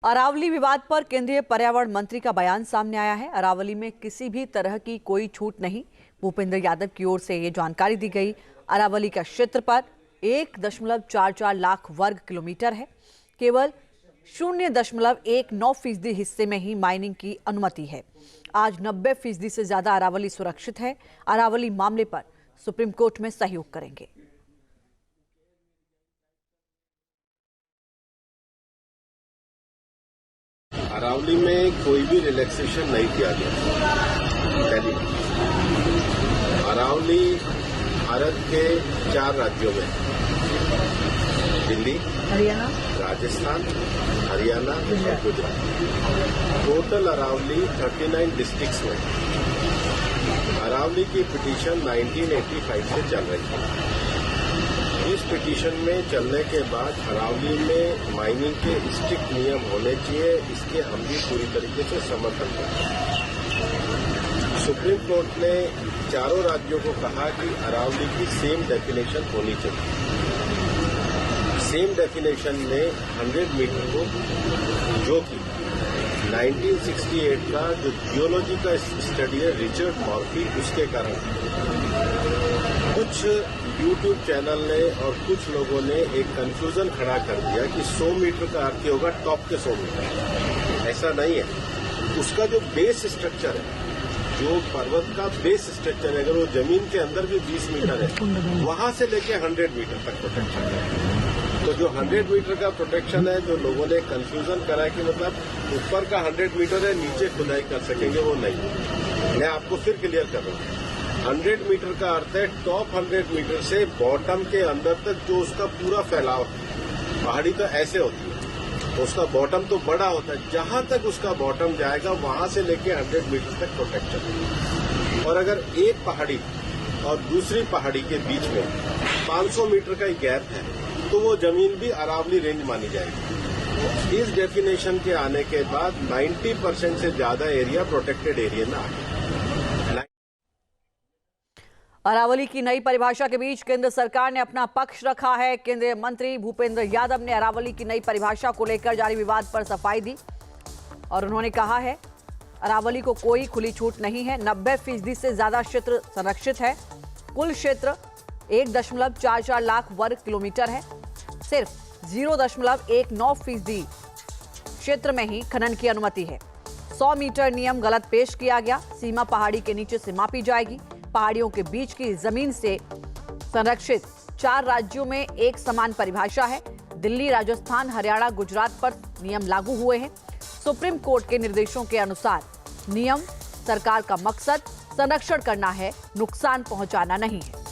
अरावली विवाद पर केंद्रीय पर्यावरण मंत्री का बयान सामने आया है। अरावली में किसी भी तरह की कोई छूट नहीं। भूपेंद्र यादव की ओर से ये जानकारी दी गई। अरावली का क्षेत्रफल 1.44 लाख वर्ग किलोमीटर है। केवल 0.19% हिस्से में ही माइनिंग की अनुमति है। आज 90% से ज्यादा अरावली सुरक्षित है। अरावली मामले पर सुप्रीम कोर्ट में सहयोग करेंगे। अरावली में कोई भी रिलैक्सेशन नहीं किया गया। अरावली भारत के 4 राज्यों में दिल्ली, हरियाणा, राजस्थान, हरियाणा और गुजरात, टोटल अरावली 39 डिस्ट्रिक्ट्स में अरावली की पिटीशन 1985 से चल रही है। इस पिटीशन में चलने के बाद अरावली में माइनिंग के स्ट्रिक्ट नियम होने चाहिए, इसके हम भी पूरी तरीके से समर्थन करते हैं। सुप्रीम कोर्ट ने चारों राज्यों को कहा कि अरावली की सेम डेफिनेशन होनी चाहिए। सेम डेफिनेशन में 100 मीटर को, जो कि 1968 का जो जियोलॉजी का स्टडी है रिचर्ड मॉर्फी, उसके कारण कुछ यूट्यूब चैनल ने और कुछ लोगों ने एक कंफ्यूजन खड़ा कर दिया कि 100 मीटर का अर्थ होगा टॉप के 100 मीटर। ऐसा नहीं है। उसका जो बेस स्ट्रक्चर है, जो पर्वत का बेस स्ट्रक्चर है, अगर वो जमीन के अंदर भी 20 मीटर है, वहां से लेके 100 मीटर तक प्रोटेक्शन है। तो जो 100 मीटर का प्रोटेक्शन है, जो लोगों ने कंफ्यूजन करा कि मतलब ऊपर का 100 मीटर है, नीचे खुदाई कर सकेंगे, वो नहीं। मैं आपको फिर क्लियर कर रहा हूं। 100 मीटर का अर्थ है टॉप 100 मीटर से बॉटम के अंदर तक जो उसका पूरा फैलाव है। पहाड़ी तो ऐसे होती है, उसका बॉटम तो बड़ा होता है, जहां तक उसका बॉटम जाएगा वहां से लेके 100 मीटर तक प्रोटेक्शन है। और अगर एक पहाड़ी और दूसरी पहाड़ी के बीच में 500 मीटर का ही गैप है, तो वो जमीन भी अरावली रेंज मानी जाएगी। इस डेफिनेशन के आने के बाद 90% से ज्यादा एरिया प्रोटेक्टेड एरिया में आ गया। अरावली की नई परिभाषा के बीच केंद्र सरकार ने अपना पक्ष रखा है। केंद्रीय मंत्री भूपेंद्र यादव ने अरावली की नई परिभाषा को लेकर जारी विवाद पर सफाई दी और उन्होंने कहा है अरावली को कोई खुली छूट नहीं है। 90% से ज्यादा क्षेत्र संरक्षित है। कुल क्षेत्र 1.44 लाख वर्ग किलोमीटर है। सिर्फ 0.19% क्षेत्र में ही खनन की अनुमति है। 100 मीटर नियम गलत पेश किया गया। सीमा पहाड़ी के नीचे से मापी जाएगी। पहाड़ियों के बीच की जमीन से संरक्षित 4 राज्यों में एक समान परिभाषा है। दिल्ली, राजस्थान, हरियाणा, गुजरात पर नियम लागू हुए हैं। सुप्रीम कोर्ट के निर्देशों के अनुसार नियम सरकार का मकसद संरक्षण करना है, नुकसान पहुंचाना नहीं है।